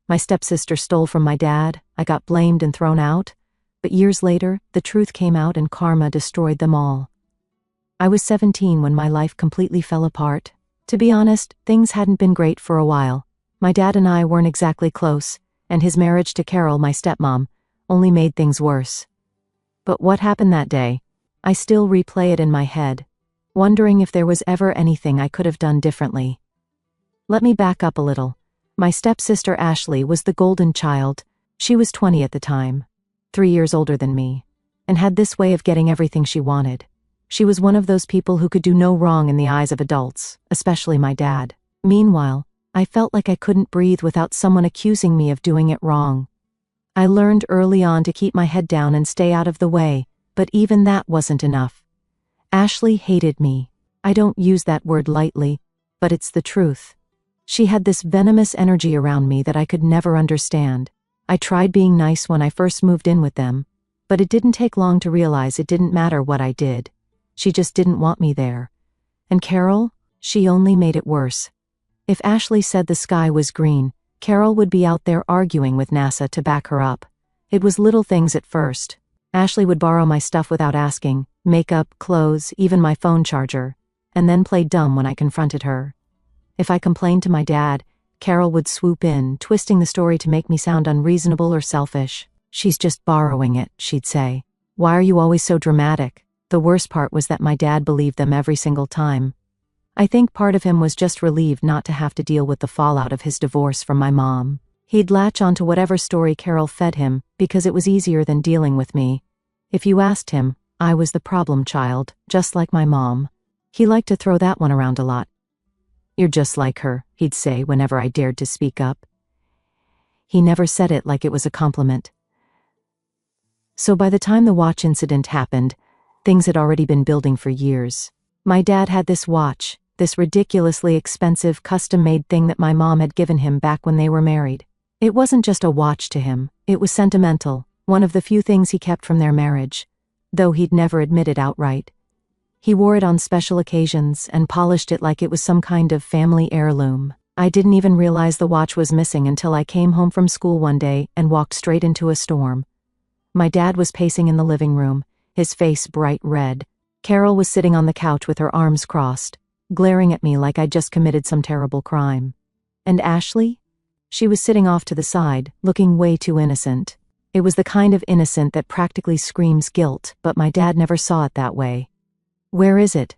My stepsister stole from my dad, I got blamed and thrown out. But years later, the truth came out and karma destroyed them all. I was 17 when my life completely fell apart. To be honest, things hadn't been great for a while. My dad and I weren't exactly close, and his marriage to Carol, my stepmom, only made things worse. But what happened that day? I still replay it in my head, wondering if there was ever anything I could have done differently. Let me back up a little. My stepsister Ashley was the golden child. She was 20 at the time, 3 years older than me, and had this way of getting everything she wanted. She was one of those people who could do no wrong in the eyes of adults, especially my dad. Meanwhile, I felt like I couldn't breathe without someone accusing me of doing it wrong. I learned early on to keep my head down and stay out of the way, but even that wasn't enough. Ashley hated me. I don't use that word lightly, but it's the truth. She had this venomous energy around me that I could never understand. I tried being nice when I first moved in with them, but it didn't take long to realize it didn't matter what I did. She just didn't want me there. And Carol, she only made it worse. If Ashley said the sky was green, Carol would be out there arguing with NASA to back her up. It was little things at first. Ashley would borrow my stuff without asking, makeup, clothes, even my phone charger, and then play dumb when I confronted her. If I complained to my dad, Carol would swoop in, twisting the story to make me sound unreasonable or selfish. "She's just borrowing it," she'd say. "Why are you always so dramatic?" The worst part was that my dad believed them every single time. I think part of him was just relieved not to have to deal with the fallout of his divorce from my mom. He'd latch onto whatever story Carol fed him because it was easier than dealing with me. If you asked him, I was the problem child, just like my mom. He liked to throw that one around a lot. "You're just like her," he'd say whenever I dared to speak up. He never said it like it was a compliment. So by the time the watch incident happened, things had already been building for years. My dad had this watch, this ridiculously expensive custom-made thing that my mom had given him back when they were married. It wasn't just a watch to him, it was sentimental, one of the few things he kept from their marriage, though he'd never admit it outright. He wore it on special occasions and polished it like it was some kind of family heirloom. I didn't even realize the watch was missing until I came home from school one day and walked straight into a storm. My dad was pacing in the living room, his face bright red. Carol was sitting on the couch with her arms crossed, glaring at me like I'd just committed some terrible crime. And Ashley? She was sitting off to the side, looking way too innocent. It was the kind of innocent that practically screams guilt, but my dad never saw it that way. "Where is it?"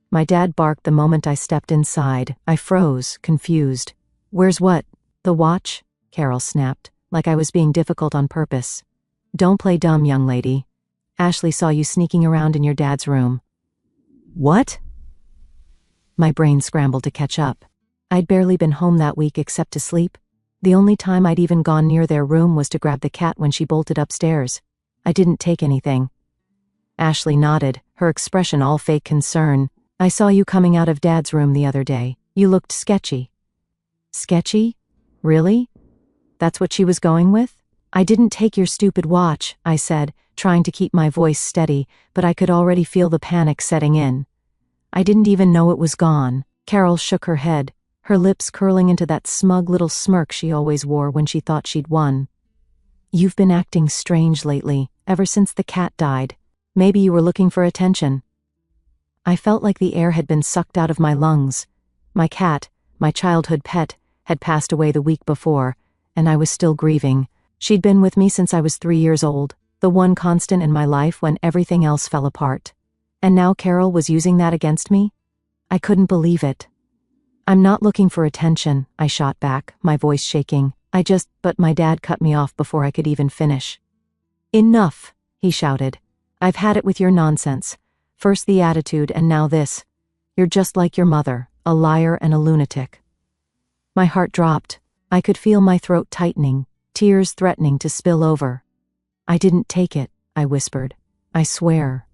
My dad barked the moment I stepped inside. I froze, confused. "Where's what?" "The watch," Carol snapped, like I was being difficult on purpose. "Don't play dumb, young lady. Ashley saw you sneaking around in your dad's room." "What?" My brain scrambled to catch up. I'd barely been home that week except to sleep. The only time I'd even gone near their room was to grab the cat when she bolted upstairs. I didn't take anything. Ashley nodded, her expression all fake concern. "I saw you coming out of Dad's room the other day. You looked sketchy." "Sketchy? Really? That's what she was going with?" "I didn't take your stupid watch," I said, trying to keep my voice steady, but I could already feel the panic setting in. "I didn't even know it was gone." Carol shook her head, her lips curling into that smug little smirk she always wore when she thought she'd won. "You've been acting strange lately, ever since the cat died. Maybe you were looking for attention." I felt like the air had been sucked out of my lungs. My cat, my childhood pet, had passed away the week before, and I was still grieving. She'd been with me since I was 3 years old, the one constant in my life when everything else fell apart. And now Carol was using that against me? I couldn't believe it. "I'm not looking for attention," I shot back, my voice shaking. But my dad cut me off before I could even finish. "Enough," he shouted. "I've had it with your nonsense. First the attitude and now this. You're just like your mother, a liar and a lunatic." My heart dropped. I could feel my throat tightening, tears threatening to spill over. "I didn't take it," I whispered. "I swear."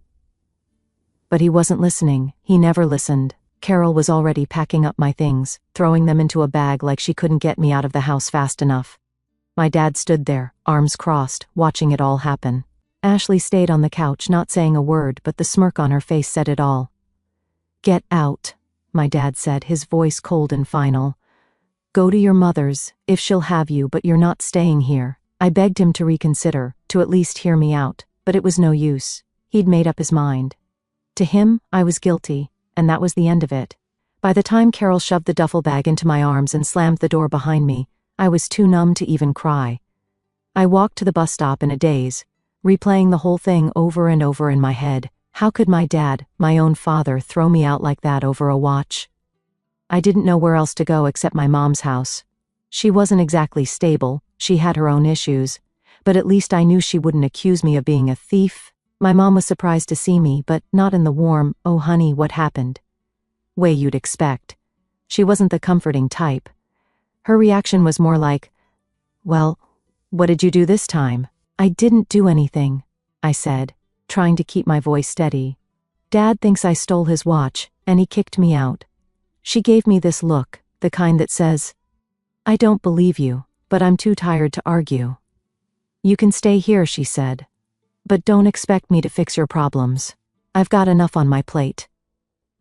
But he wasn't listening. He never listened. Carol was already packing up my things, throwing them into a bag like she couldn't get me out of the house fast enough. My dad stood there, arms crossed, watching it all happen. Ashley stayed on the couch, not saying a word, but the smirk on her face said it all. "Get out," my dad said, his voice cold and final. Go to your mother's, if she'll have you, but you're not staying here. I begged him to reconsider, to at least hear me out, but it was no use. He'd made up his mind. To him, I was guilty, and that was the end of it. By the time Carol shoved the duffel bag into my arms and slammed the door behind me, I was too numb to even cry. I walked to the bus stop in a daze, replaying the whole thing over and over in my head. How could my dad, my own father, throw me out like that over a watch? I didn't know where else to go except my mom's house. She wasn't exactly stable, she had her own issues, but at least I knew she wouldn't accuse me of being a thief. My mom was surprised to see me, but not in the warm, "Oh honey, what happened?" way you'd expect. She wasn't the comforting type. Her reaction was more like, "Well, what did you do this time?" "I didn't do anything," I said, trying to keep my voice steady. "Dad thinks I stole his watch, and he kicked me out." She gave me this look, the kind that says, "I don't believe you, but I'm too tired to argue." "You can stay here," she said. "But don't expect me to fix your problems. I've got enough on my plate."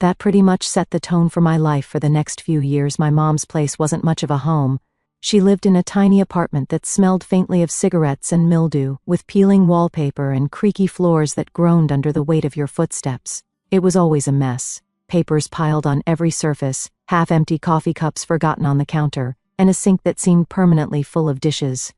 That pretty much set the tone for my life for the next few years. My mom's place wasn't much of a home. She lived in a tiny apartment that smelled faintly of cigarettes and mildew, with peeling wallpaper and creaky floors that groaned under the weight of your footsteps. It was always a mess. Papers piled on every surface, half-empty coffee cups forgotten on the counter, and a sink that seemed permanently full of dishes.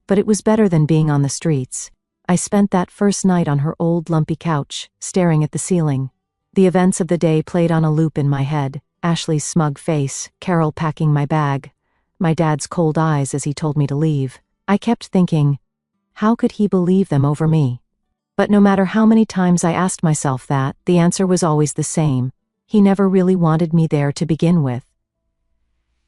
But it was better than being on the streets. I spent that first night on her old lumpy couch, staring at the ceiling. The events of the day played on a loop in my head. Ashley's smug face, Carol packing my bag, my dad's cold eyes as he told me to leave. I kept thinking, how could he believe them over me? But no matter how many times I asked myself that, the answer was always the same. He never really wanted me there to begin with.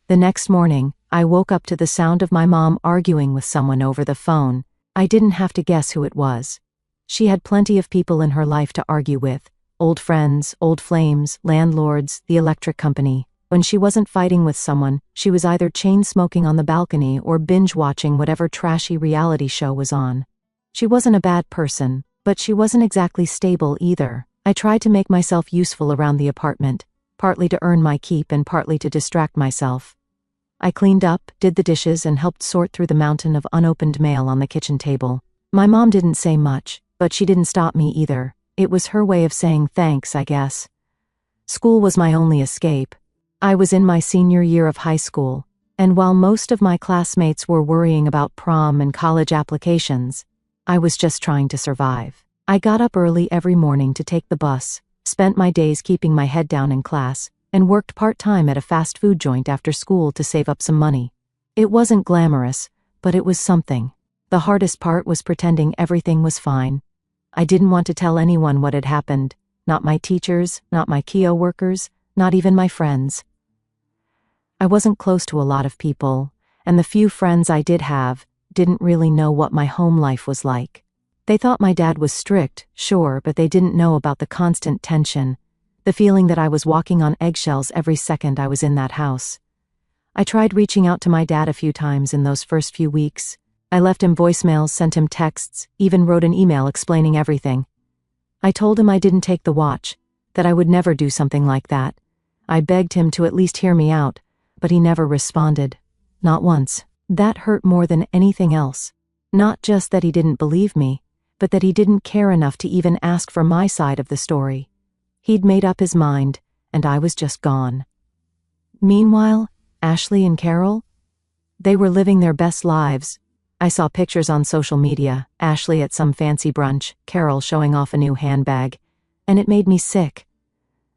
The next morning, I woke up to the sound of my mom arguing with someone over the phone. I didn't have to guess who it was. She had plenty of people in her life to argue with. Old friends, old flames, landlords, the electric company. When she wasn't fighting with someone, she was either chain-smoking on the balcony or binge-watching whatever trashy reality show was on. She wasn't a bad person, but she wasn't exactly stable either. I tried to make myself useful around the apartment, partly to earn my keep and partly to distract myself. I cleaned up, did the dishes, and helped sort through the mountain of unopened mail on the kitchen table. My mom didn't say much, but she didn't stop me either. It was her way of saying thanks, I guess. School was my only escape. I was in my senior year of high school, and while most of my classmates were worrying about prom and college applications, I was just trying to survive. I got up early every morning to take the bus, spent my days keeping my head down in class, and worked part-time at a fast food joint after school to save up some money. It wasn't glamorous, but it was something. The hardest part was pretending everything was fine. I didn't want to tell anyone what had happened. Not my teachers, not my co-workers, not even my friends. I wasn't close to a lot of people, and the few friends I did have didn't really know what my home life was like. They thought my dad was strict, sure, but they didn't know about the constant tension, the feeling that I was walking on eggshells every second I was in that house. I tried reaching out to my dad a few times in those first few weeks. I left him voicemails, sent him texts, even wrote an email explaining everything. I told him I didn't take the watch, that I would never do something like that. I begged him to at least hear me out, but he never responded. Not once. That hurt more than anything else. Not just that he didn't believe me, but that he didn't care enough to even ask for my side of the story. He'd made up his mind, and I was just gone. Meanwhile, Ashley and Carol? They were living their best lives. I saw pictures on social media, Ashley at some fancy brunch, Carol showing off a new handbag, and it made me sick.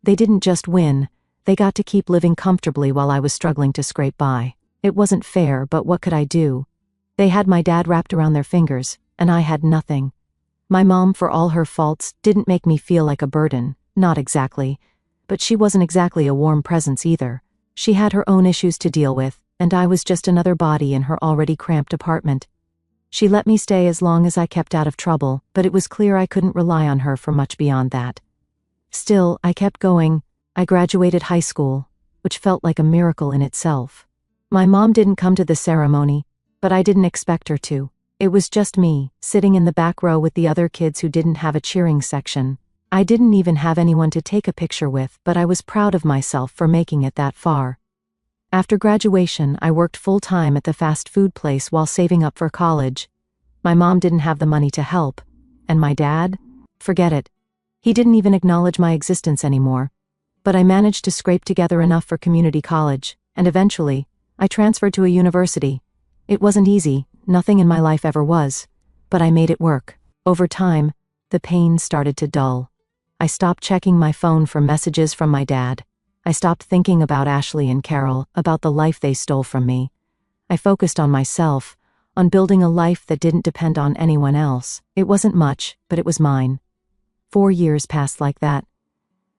They didn't just win, they got to keep living comfortably while I was struggling to scrape by. It wasn't fair, but what could I do? They had my dad wrapped around their fingers, and I had nothing. My mom, for all her faults, didn't make me feel like a burden, not exactly. But she wasn't exactly a warm presence either. She had her own issues to deal with, and I was just another body in her already cramped apartment. She let me stay as long as I kept out of trouble, but it was clear I couldn't rely on her for much beyond that. Still, I kept going. I graduated high school, which felt like a miracle in itself. My mom didn't come to the ceremony, but I didn't expect her to. It was just me, sitting in the back row with the other kids who didn't have a cheering section. I didn't even have anyone to take a picture with, but I was proud of myself for making it that far. After graduation, I worked full-time at the fast food place while saving up for college. My mom didn't have the money to help, and my dad? Forget it. He didn't even acknowledge my existence anymore. But I managed to scrape together enough for community college, and eventually, I transferred to a university. It wasn't easy, nothing in my life ever was, but I made it work. Over time, the pain started to dull. I stopped checking my phone for messages from my dad. I stopped thinking about Ashley and Carol, about the life they stole from me. I focused on myself, on building a life that didn't depend on anyone else. It wasn't much, but it was mine. 4 years passed like that.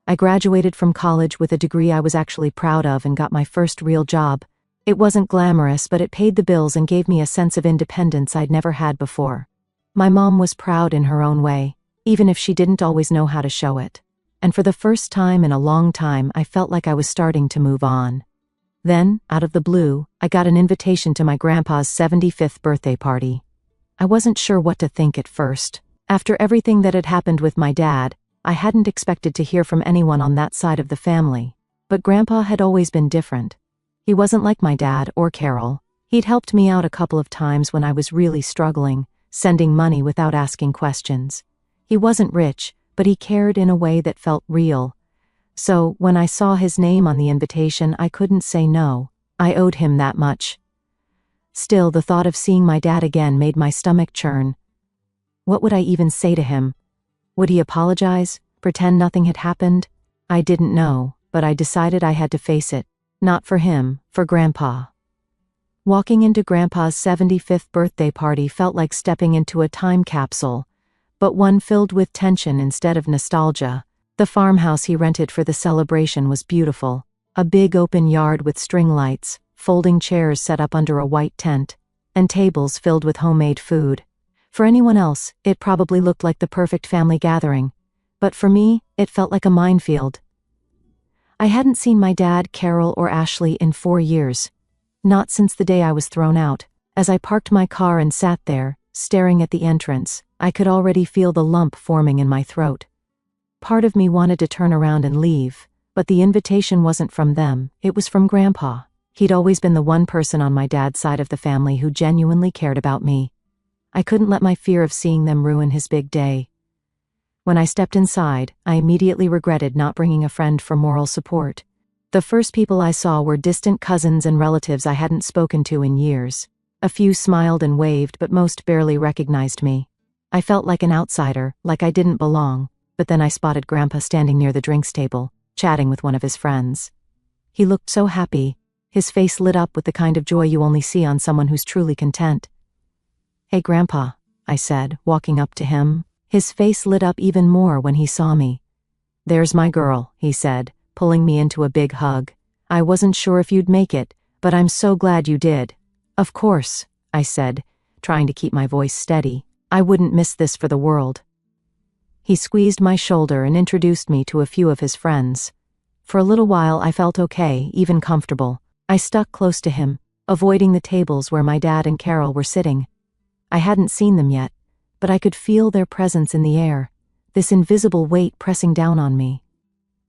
I graduated from college with a degree I was actually proud of and got my first real job. It wasn't glamorous, but it paid the bills and gave me a sense of independence I'd never had before. My mom was proud in her own way, even if she didn't always know how to show it. And for the first time in a long time, I felt like I was starting to move on. Then, out of the blue, I got an invitation to my grandpa's 75th birthday party. I wasn't sure what to think at first. After everything that had happened with my dad, I hadn't expected to hear from anyone on that side of the family. But Grandpa had always been different. He wasn't like my dad or Carol. He'd helped me out a couple of times when I was really struggling, sending money without asking questions. He wasn't rich, but he cared in a way that felt real. So, when I saw his name on the invitation, I couldn't say no. I owed him that much. Still, the thought of seeing my dad again made my stomach churn. What would I even say to him? Would he apologize? Pretend nothing had happened? I didn't know, but I decided I had to face it. Not for him, for Grandpa. Walking into Grandpa's 75th birthday party felt like stepping into a time capsule, but one filled with tension instead of nostalgia. The farmhouse he rented for the celebration was beautiful. A big open yard with string lights, folding chairs set up under a white tent, and tables filled with homemade food. For anyone else, it probably looked like the perfect family gathering. But for me, it felt like a minefield. I hadn't seen my dad, Carol, or Ashley in 4 years. Not since the day I was thrown out. As I parked my car and sat there, staring at the entrance, I could already feel the lump forming in my throat. Part of me wanted to turn around and leave, but the invitation wasn't from them, it was from Grandpa. He'd always been the one person on my dad's side of the family who genuinely cared about me. I couldn't let my fear of seeing them ruin his big day. When I stepped inside, I immediately regretted not bringing a friend for moral support. The first people I saw were distant cousins and relatives I hadn't spoken to in years. A few smiled and waved, but most barely recognized me. I felt like an outsider, like I didn't belong. But then I spotted Grandpa standing near the drinks table, chatting with one of his friends. He looked so happy. His face lit up with the kind of joy you only see on someone who's truly content. "Hey, Grandpa," I said, walking up to him. His face lit up even more when he saw me. "There's my girl," he said, pulling me into a big hug. "I wasn't sure if you'd make it, but I'm so glad you did." "Of course," I said, trying to keep my voice steady. "I wouldn't miss this for the world." He squeezed my shoulder and introduced me to a few of his friends. For a little while I felt okay, even comfortable. I stuck close to him, avoiding the tables where my dad and Carol were sitting. I hadn't seen them yet, but I could feel their presence in the air, this invisible weight pressing down on me.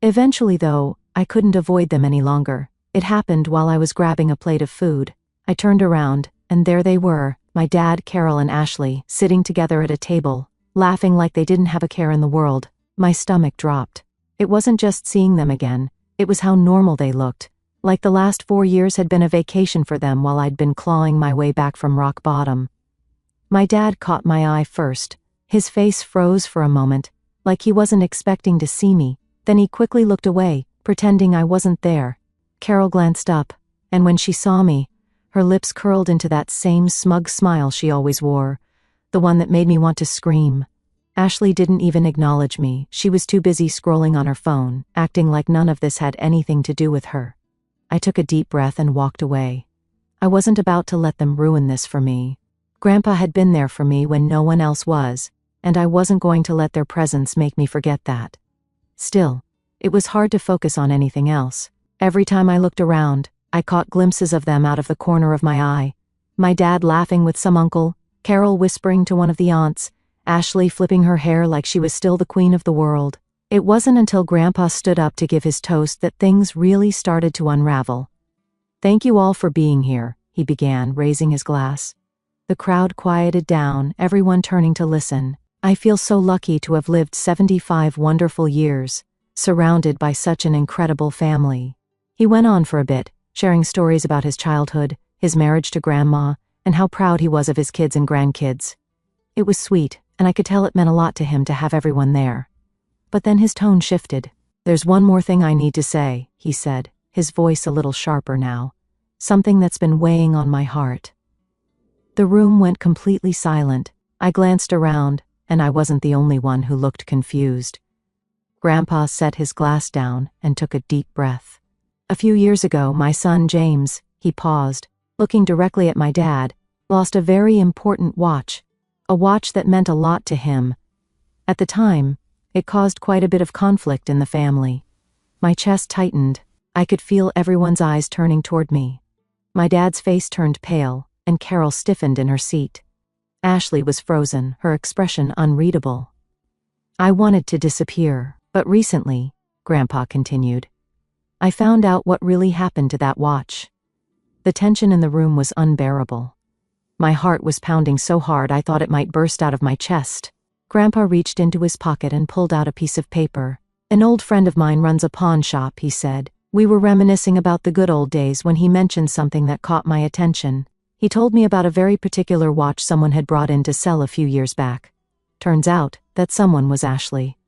Eventually, though, I couldn't avoid them any longer. It happened while I was grabbing a plate of food. I turned around, and there they were, my dad, Carol, and Ashley, sitting together at a table, laughing like they didn't have a care in the world. My stomach dropped. It wasn't just seeing them again, it was how normal they looked. Like the last 4 years had been a vacation for them while I'd been clawing my way back from rock bottom. My dad caught my eye first. His face froze for a moment, like he wasn't expecting to see me. Then he quickly looked away, pretending I wasn't there. Carol glanced up, and when she saw me, her lips curled into that same smug smile she always wore, the one that made me want to scream. Ashley didn't even acknowledge me. She was too busy scrolling on her phone, acting like none of this had anything to do with her. I took a deep breath and walked away. I wasn't about to let them ruin this for me. Grandpa had been there for me when no one else was, and I wasn't going to let their presence make me forget that. Still, it was hard to focus on anything else. Every time I looked around, I caught glimpses of them out of the corner of my eye. My dad laughing with some uncle, Carol whispering to one of the aunts, Ashley flipping her hair like she was still the queen of the world. It wasn't until Grandpa stood up to give his toast that things really started to unravel. "Thank you all for being here," he began, raising his glass. The crowd quieted down, everyone turning to listen. "I feel so lucky to have lived 75 wonderful years, surrounded by such an incredible family." He went on for a bit, sharing stories about his childhood, his marriage to Grandma, and how proud he was of his kids and grandkids. It was sweet, and I could tell it meant a lot to him to have everyone there. But then his tone shifted. "There's one more thing I need to say," he said, his voice a little sharper now. "Something that's been weighing on my heart." The room went completely silent. I glanced around, and I wasn't the only one who looked confused. Grandpa set his glass down and took a deep breath. "A few years ago, my son James," he paused, looking directly at my dad, "lost a very important watch, a watch that meant a lot to him. At the time, it caused quite a bit of conflict in the family." My chest tightened. I could feel everyone's eyes turning toward me. My dad's face turned pale, and Carol stiffened in her seat. Ashley was frozen, her expression unreadable. "I wanted to disappear, but recently," Grandpa continued, "I found out what really happened to that watch." The tension in the room was unbearable. My heart was pounding so hard I thought it might burst out of my chest. Grandpa reached into his pocket and pulled out a piece of paper. "An old friend of mine runs a pawn shop," he said. "We were reminiscing about the good old days when he mentioned something that caught my attention. He told me about a very particular watch someone had brought in to sell a few years back. Turns out that someone was Ashley."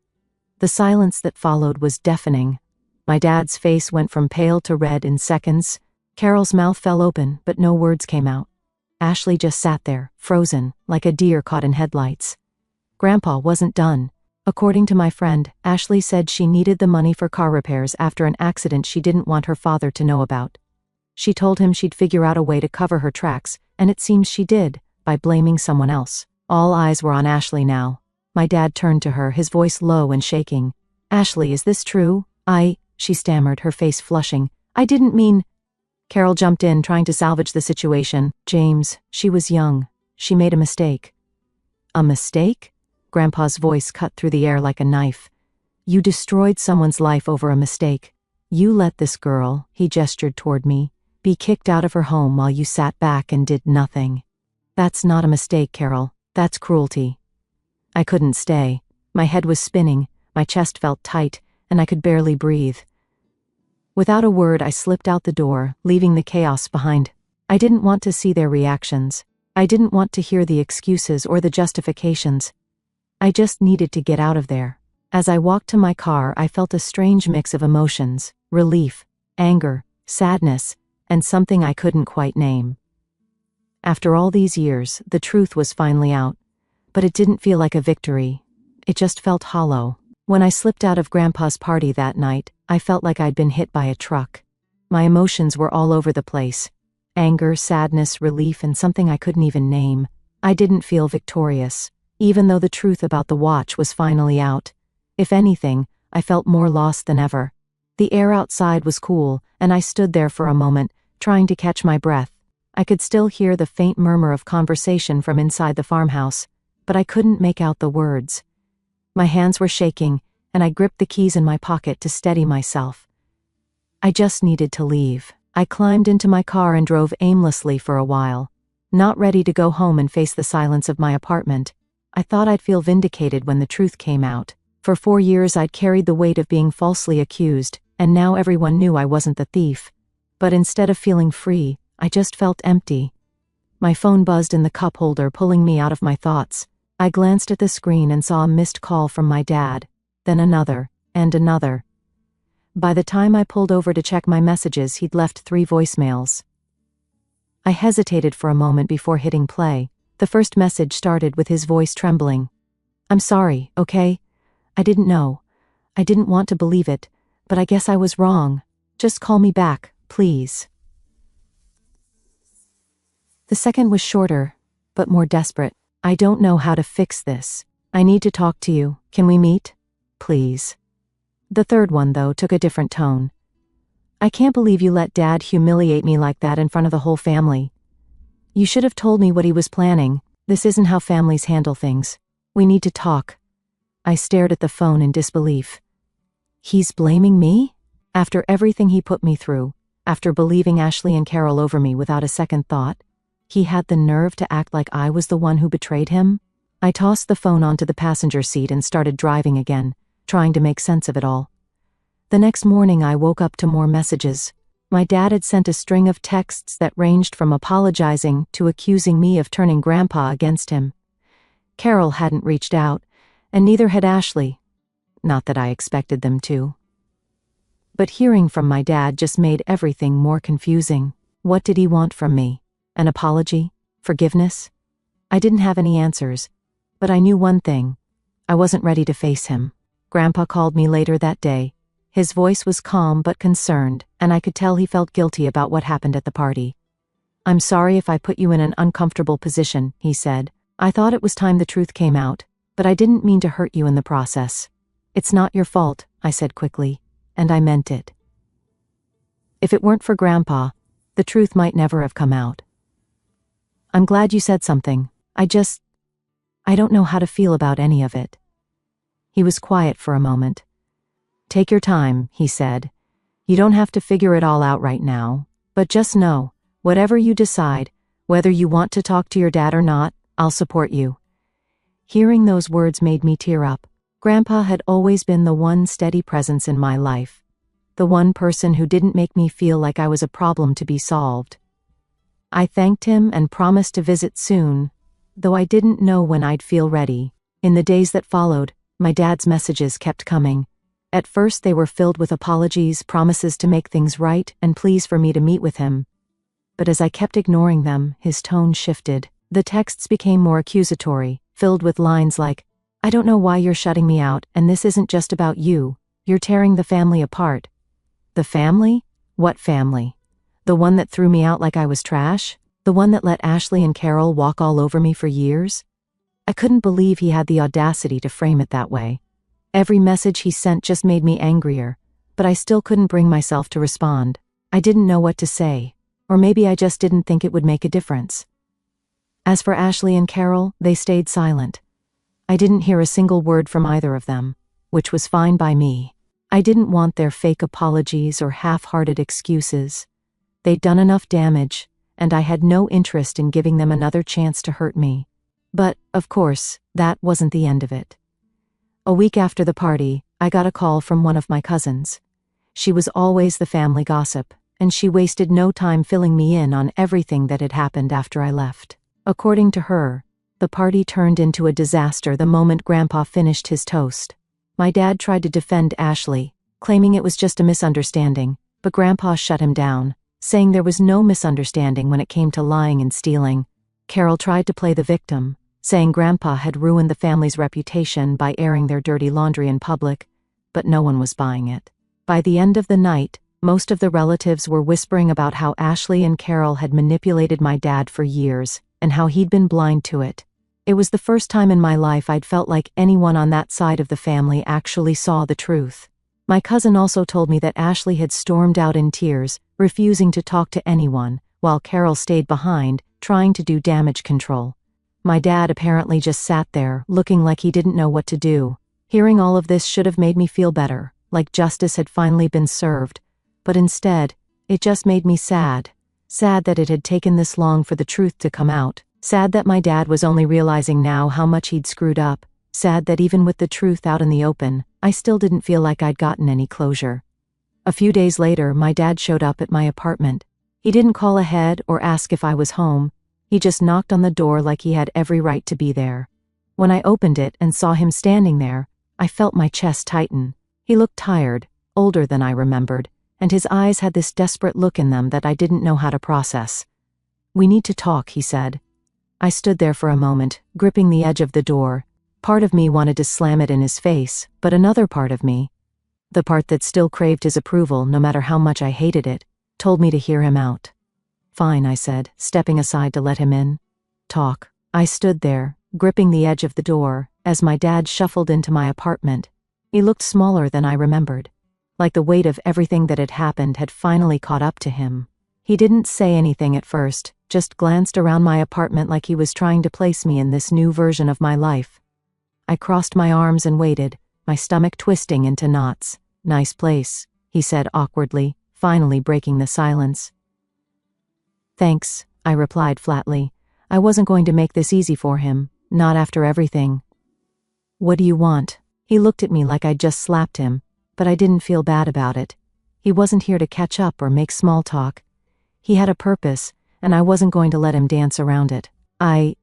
The silence that followed was deafening. My dad's face went from pale to red in seconds. Carol's mouth fell open, but no words came out. Ashley just sat there, frozen, like a deer caught in headlights. Grandpa wasn't done. "According to my friend, Ashley said she needed the money for car repairs after an accident she didn't want her father to know about. She told him she'd figure out a way to cover her tracks, and it seems she did, by blaming someone else." All eyes were on Ashley now. My dad turned to her, his voice low and shaking. "Ashley, is this true?" She stammered, her face flushing. "I didn't mean—" Carol jumped in, trying to salvage the situation. "James, she was young. She made a mistake." "A mistake?" Grandpa's voice cut through the air like a knife. "You destroyed someone's life over a mistake. You let this girl," he gestured toward me, "be kicked out of her home while you sat back and did nothing. That's not a mistake, Carol. That's cruelty." I couldn't stay. My head was spinning, my chest felt tight, and I could barely breathe. Without a word, I slipped out the door, leaving the chaos behind. I didn't want to see their reactions. I didn't want to hear the excuses or the justifications. I just needed to get out of there. As I walked to my car, I felt a strange mix of emotions: relief, anger, sadness, and something I couldn't quite name. After all these years, the truth was finally out. But it didn't feel like a victory. It just felt hollow. When I slipped out of Grandpa's party that night, I felt like I'd been hit by a truck. My emotions were all over the place. Anger, sadness, relief, and something I couldn't even name. I didn't feel victorious, even though the truth about the watch was finally out. If anything, I felt more lost than ever. The air outside was cool, and I stood there for a moment, trying to catch my breath. I could still hear the faint murmur of conversation from inside the farmhouse, but I couldn't make out the words. My hands were shaking, and I gripped the keys in my pocket to steady myself. I just needed to leave. I climbed into my car and drove aimlessly for a while, not ready to go home and face the silence of my apartment. I thought I'd feel vindicated when the truth came out. For 4 years I'd carried the weight of being falsely accused, and now everyone knew I wasn't the thief. But instead of feeling free, I just felt empty. My phone buzzed in the cup holder, pulling me out of my thoughts. I glanced at the screen and saw a missed call from my dad, then another, and another. By the time I pulled over to check my messages, he'd left 3 voicemails. I hesitated for a moment before hitting play. The first message started with his voice trembling. "I'm sorry, okay? I didn't know. I didn't want to believe it, but I guess I was wrong. Just call me back, please." The second was shorter, but more desperate. "I don't know how to fix this. I need to talk to you. Can we meet? Please." The third one, though, took a different tone. "I can't believe you let Dad humiliate me like that in front of the whole family. You should have told me what he was planning. This isn't how families handle things. We need to talk." I stared at the phone in disbelief. He's blaming me? After everything he put me through, After believing Ashley and Carol over me without a second thought, he had the nerve to act like I was the one who betrayed him? I tossed the phone onto the passenger seat and started driving again, trying to make sense of it all. The next morning I woke up to more messages. My dad had sent a string of texts that ranged from apologizing to accusing me of turning Grandpa against him. Carol hadn't reached out, and neither had Ashley. Not that I expected them to. But hearing from my dad just made everything more confusing. What did he want from me? An apology? Forgiveness? I didn't have any answers, but I knew one thing. I wasn't ready to face him. Grandpa called me later that day. His voice was calm but concerned, and I could tell he felt guilty about what happened at the party. "I'm sorry if I put you in an uncomfortable position," he said. "I thought it was time the truth came out, but I didn't mean to hurt you in the process." "It's not your fault," I said quickly, and I meant it. If it weren't for Grandpa, the truth might never have come out. "I'm glad you said something. I don't know how to feel about any of it." He was quiet for a moment. "Take your time," he said. "You don't have to figure it all out right now, but just know, whatever you decide, whether you want to talk to your dad or not, I'll support you." Hearing those words made me tear up. Grandpa had always been the one steady presence in my life. The one person who didn't make me feel like I was a problem to be solved. I thanked him and promised to visit soon, though I didn't know when I'd feel ready. In the days that followed, my dad's messages kept coming. At first they were filled with apologies, promises to make things right, and pleas for me to meet with him. But as I kept ignoring them, his tone shifted. The texts became more accusatory, filled with lines like, "I don't know why you're shutting me out, and this isn't just about you. You're tearing the family apart." The family? What family? The one that threw me out like I was trash? The one that let Ashley and Carol walk all over me for years? I couldn't believe he had the audacity to frame it that way. Every message he sent just made me angrier, but I still couldn't bring myself to respond. I didn't know what to say, or maybe I just didn't think it would make a difference. As for Ashley and Carol, they stayed silent. I didn't hear a single word from either of them, which was fine by me. I didn't want their fake apologies or half-hearted excuses. They'd done enough damage, and I had no interest in giving them another chance to hurt me. But, of course, that wasn't the end of it. A week after the party, I got a call from one of my cousins. She was always the family gossip, and she wasted no time filling me in on everything that had happened after I left. According to her, the party turned into a disaster the moment Grandpa finished his toast. My dad tried to defend Ashley, claiming it was just a misunderstanding, but Grandpa shut him down, saying there was no misunderstanding when it came to lying and stealing. Carol tried to play the victim, saying Grandpa had ruined the family's reputation by airing their dirty laundry in public, but no one was buying it. By the end of the night, most of the relatives were whispering about how Ashley and Carol had manipulated my dad for years, and how he'd been blind to it. It was the first time in my life I'd felt like anyone on that side of the family actually saw the truth. My cousin also told me that Ashley had stormed out in tears, refusing to talk to anyone, while Carol stayed behind, trying to do damage control. My dad apparently just sat there, looking like he didn't know what to do. Hearing all of this should have made me feel better, like justice had finally been served. But instead, it just made me sad. Sad that it had taken this long for the truth to come out. Sad that my dad was only realizing now how much he'd screwed up. Sad that even with the truth out in the open, I still didn't feel like I'd gotten any closure. A few days later, my dad showed up at my apartment. He didn't call ahead or ask if I was home. He just knocked on the door like he had every right to be there. When I opened it and saw him standing there, I felt my chest tighten. He looked tired, older than I remembered, and his eyes had this desperate look in them that I didn't know how to process. "We need to talk," he said. I stood there for a moment, gripping the edge of the door. Part of me wanted to slam it in his face, but another part of me, the part that still craved his approval no matter how much I hated it, told me to hear him out. "Fine," I said, stepping aside to let him in. "Talk." I stood there, gripping the edge of the door, as my dad shuffled into my apartment. He looked smaller than I remembered, like the weight of everything that had happened had finally caught up to him. He didn't say anything at first, just glanced around my apartment like he was trying to place me in this new version of my life. I crossed my arms and waited, my stomach twisting into knots. "Nice place," he said awkwardly, finally breaking the silence. "Thanks," I replied flatly. I wasn't going to make this easy for him, not after everything. "What do you want?" He looked at me like I'd just slapped him, but I didn't feel bad about it. He wasn't here to catch up or make small talk. He had a purpose, and I wasn't going to let him dance around it. I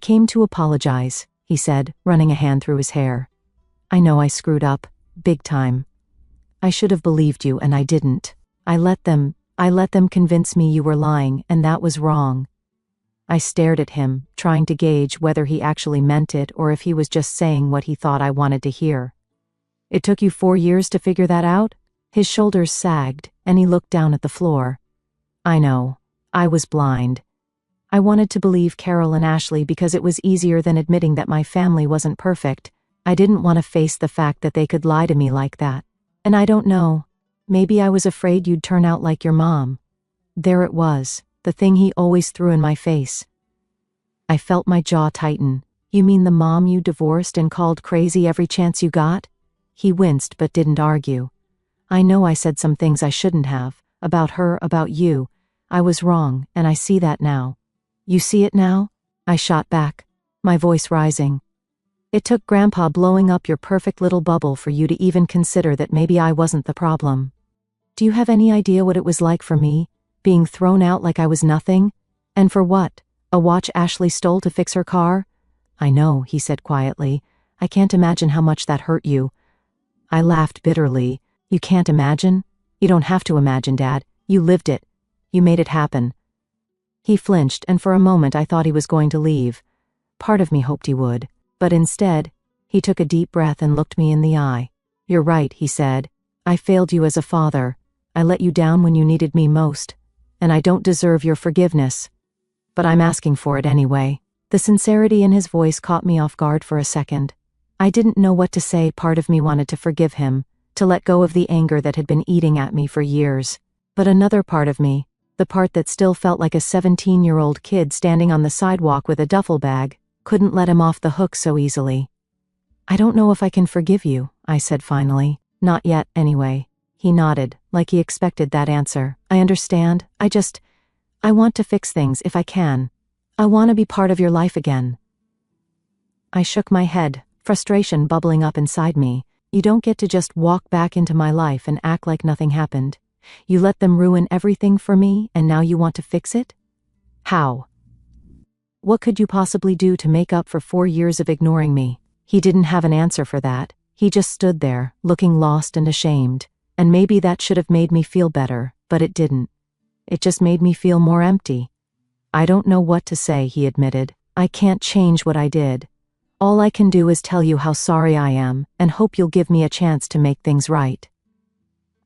came to apologize," he said, running a hand through his hair. "I know I screwed up, big time. I should have believed you and I didn't. I let them convince me you were lying, and that was wrong." I stared at him, trying to gauge whether he actually meant it or if he was just saying what he thought I wanted to hear. "It took you 4 years to figure that out?" His shoulders sagged, and he looked down at the floor. "I know. I was blind. I wanted to believe Carol and Ashley because it was easier than admitting that my family wasn't perfect. I didn't want to face the fact that they could lie to me like that. And I don't know. Maybe I was afraid you'd turn out like your mom." There it was, the thing he always threw in my face. I felt my jaw tighten. "You mean the mom you divorced and called crazy every chance you got?" He winced but didn't argue. "I know I said some things I shouldn't have, about her, about you. I was wrong, and I see that now." "You see it now?" I shot back, my voice rising. "It took Grandpa blowing up your perfect little bubble for you to even consider that maybe I wasn't the problem. Do you have any idea what it was like for me, being thrown out like I was nothing? And for what? A watch Ashley stole to fix her car?" "I know," he said quietly. "I can't imagine how much that hurt you." I laughed bitterly. "You can't imagine? You don't have to imagine, Dad. You lived it. You made it happen." He flinched, and for a moment I thought he was going to leave. Part of me hoped he would, but instead, he took a deep breath and looked me in the eye. "You're right," he said. "I failed you as a father. I let you down when you needed me most. And I don't deserve your forgiveness. But I'm asking for it anyway." The sincerity in his voice caught me off guard for a second. I didn't know what to say. Part of me wanted to forgive him, to let go of the anger that had been eating at me for years. But another part of me, the part that still felt like a 17-year-old kid standing on the sidewalk with a duffel bag, couldn't let him off the hook so easily. "I don't know if I can forgive you," I said finally. "Not yet, anyway." He nodded, like he expected that answer. "I understand. I want to fix things if I can. I want to be part of your life again." I shook my head, frustration bubbling up inside me. "You don't get to just walk back into my life and act like nothing happened. You let them ruin everything for me, and now you want to fix it? How? What could you possibly do to make up for 4 years of ignoring me?" He didn't have an answer for that. He just stood there, looking lost and ashamed. And maybe that should have made me feel better, but it didn't. It just made me feel more empty. "I don't know what to say," he admitted. "I can't change what I did. All I can do is tell you how sorry I am, and hope you'll give me a chance to make things right."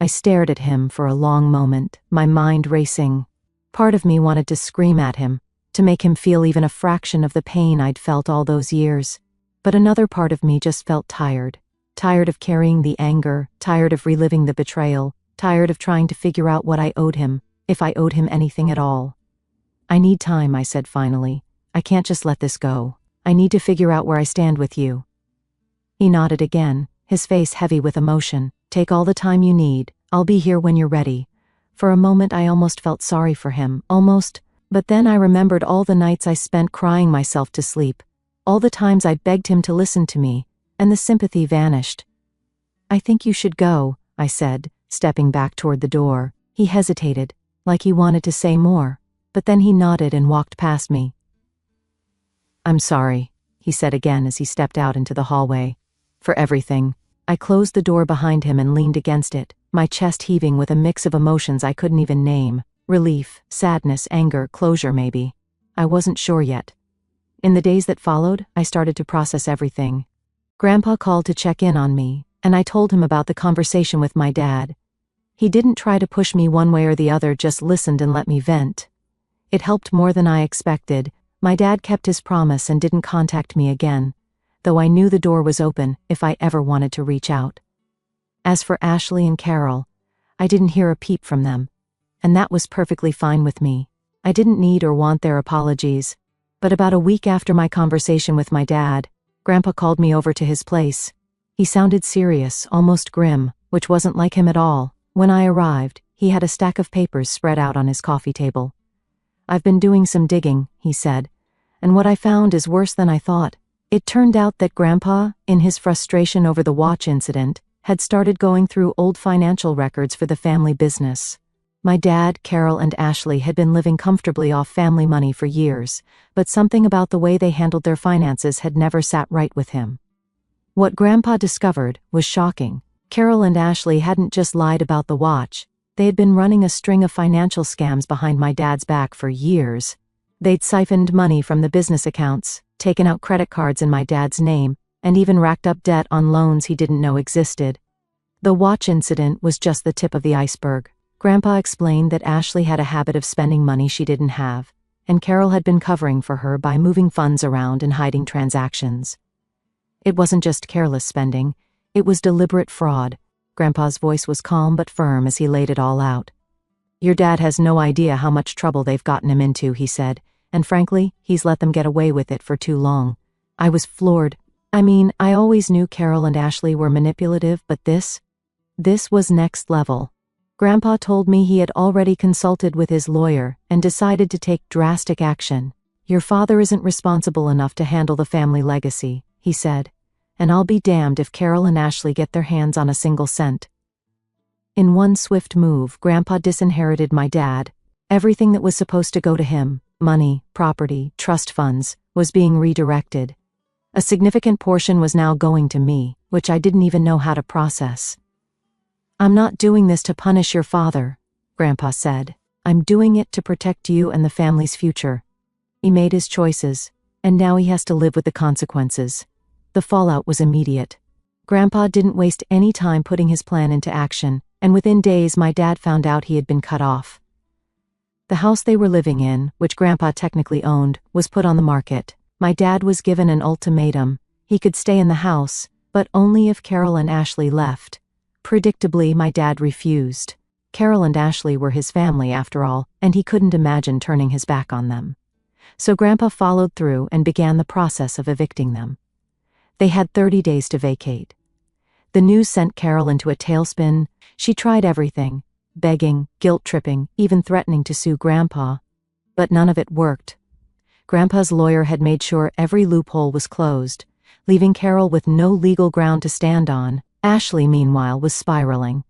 I stared at him for a long moment, my mind racing. Part of me wanted to scream at him, to make him feel even a fraction of the pain I'd felt all those years. But another part of me just felt tired. Tired of carrying the anger, tired of reliving the betrayal, tired of trying to figure out what I owed him, if I owed him anything at all. "I need time," I said finally. "I can't just let this go. I need to figure out where I stand with you." He nodded again, his face heavy with emotion. "Take all the time you need. I'll be here when you're ready." For a moment I almost felt sorry for him, but then I remembered all the nights I spent crying myself to sleep, all the times I begged him to listen to me, and the sympathy vanished. "I think you should go," I said, stepping back toward the door. He hesitated, like he wanted to say more, but then he nodded and walked past me. "I'm sorry," he said again as he stepped out into the hallway. "For everything." I closed the door behind him and leaned against it, my chest heaving with a mix of emotions I couldn't even name. Relief, sadness, anger, closure maybe. I wasn't sure yet. In the days that followed, I started to process everything. Grandpa called to check in on me, and I told him about the conversation with my dad. He didn't try to push me one way or the other, just listened and let me vent. It helped more than I expected. My dad kept his promise and didn't contact me again, though I knew the door was open if I ever wanted to reach out. As for Ashley and Carol, I didn't hear a peep from them, and that was perfectly fine with me. I didn't need or want their apologies. But about a week after my conversation with my dad, Grandpa called me over to his place. He sounded serious, almost grim, which wasn't like him at all. When I arrived, he He had a stack of papers spread out on his coffee table. "I've been doing some digging," he said, "and what I found is worse than I thought." It turned out that Grandpa, in his frustration over the watch incident, had started going through old financial records for the family business. My dad, Carol, and Ashley had been living comfortably off family money for years, but something about the way they handled their finances had never sat right with him. What Grandpa discovered was shocking. Carol and Ashley hadn't just lied about the watch, they had been running a string of financial scams behind my dad's back for years. They'd siphoned money from the business accounts, taken out credit cards in my dad's name, and even racked up debt on loans he didn't know existed. The watch incident was just the tip of the iceberg. Grandpa explained that Ashley had a habit of spending money she didn't have, and Carol had been covering for her by moving funds around and hiding transactions. It wasn't just careless spending, it was deliberate fraud. Grandpa's voice was calm but firm as he laid it all out. "Your dad has no idea how much trouble they've gotten him into," he said, "and frankly, he's let them get away with it for too long." I was floored. I mean, I always knew Carol and Ashley were manipulative, but this was next level. Grandpa told me he had already consulted with his lawyer and decided to take drastic action. "Your father isn't responsible enough to handle the family legacy," he said, "and I'll be damned if Carol and Ashley get their hands on a single cent." In one swift move, Grandpa disinherited my dad. Everything that was supposed to go to him, money, property, trust funds, was being redirected. A significant portion was now going to me, which I didn't even know how to process. "I'm not doing this to punish your father," Grandpa said. "I'm doing it to protect you and the family's future. He made his choices, and now he has to live with the consequences." The fallout was immediate. Grandpa didn't waste any time putting his plan into action, and within days my dad found out he had been cut off. The house they were living in, which Grandpa technically owned, was put on the market. My dad was given an ultimatum. He could stay in the house, but only if Carol and Ashley left. Predictably, my dad refused. Carol and Ashley were his family after all, and he couldn't imagine turning his back on them. So Grandpa followed through and began the process of evicting them. They had 30 days to vacate. The news sent Carol into a tailspin. She tried everything, begging, guilt-tripping, even threatening to sue Grandpa. But none of it worked. Grandpa's lawyer had made sure every loophole was closed, leaving Carol with no legal ground to stand on. Ashley, meanwhile, was spiraling.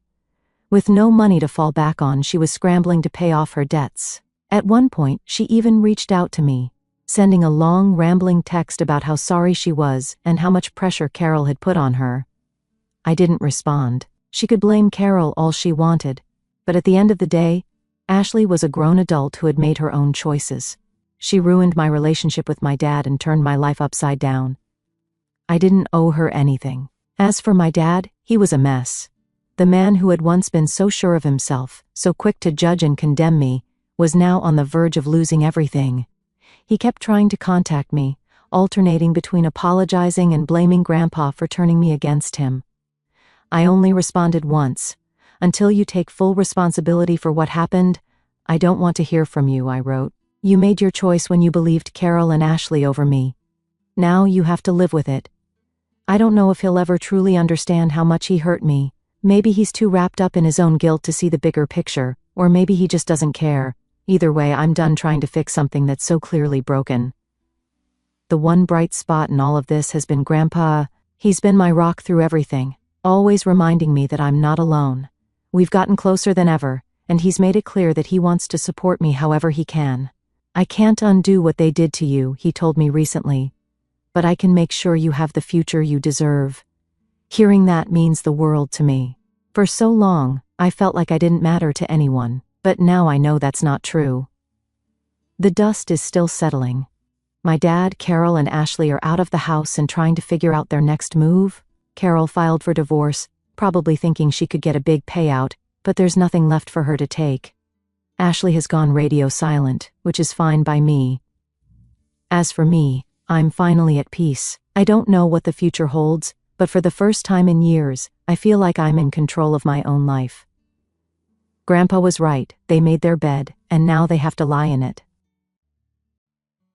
With no money to fall back on, she was scrambling to pay off her debts. At one point, she even reached out to me, sending a long, rambling text about how sorry she was and how much pressure Carol had put on her. I didn't respond. She could blame Carol all she wanted, but at the end of the day, Ashley was a grown adult who had made her own choices. She ruined my relationship with my dad and turned my life upside down. I didn't owe her anything. As for my dad, he was a mess. The man who had once been so sure of himself, so quick to judge and condemn me, was now on the verge of losing everything. He kept trying to contact me, alternating between apologizing and blaming Grandpa for turning me against him. I only responded once. "Until you take full responsibility for what happened, I don't want to hear from you," I wrote. "You made your choice when you believed Carol and Ashley over me. Now you have to live with it. I don't know if he'll ever truly understand how much he hurt me. Maybe he's too wrapped up in his own guilt to see the bigger picture, or maybe he just doesn't care. Either way, I'm done trying to fix something that's so clearly broken." The one bright spot in all of this has been Grandpa. He's been my rock through everything, always reminding me that I'm not alone. We've gotten closer than ever, and he's made it clear that he wants to support me however he can. "I can't undo what they did to you," he told me recently, "but I can make sure you have the future you deserve." Hearing that means the world to me. For so long, I felt like I didn't matter to anyone, but now I know that's not true. The dust is still settling. My dad, Carol, and Ashley are out of the house and trying to figure out their next move. Carol filed for divorce, probably thinking she could get a big payout, but there's nothing left for her to take. Ashley has gone radio silent, which is fine by me. As for me, I'm finally at peace. I don't know what the future holds, but for the first time in years, I feel like I'm in control of my own life. Grandpa was right, they made their bed, and now they have to lie in it.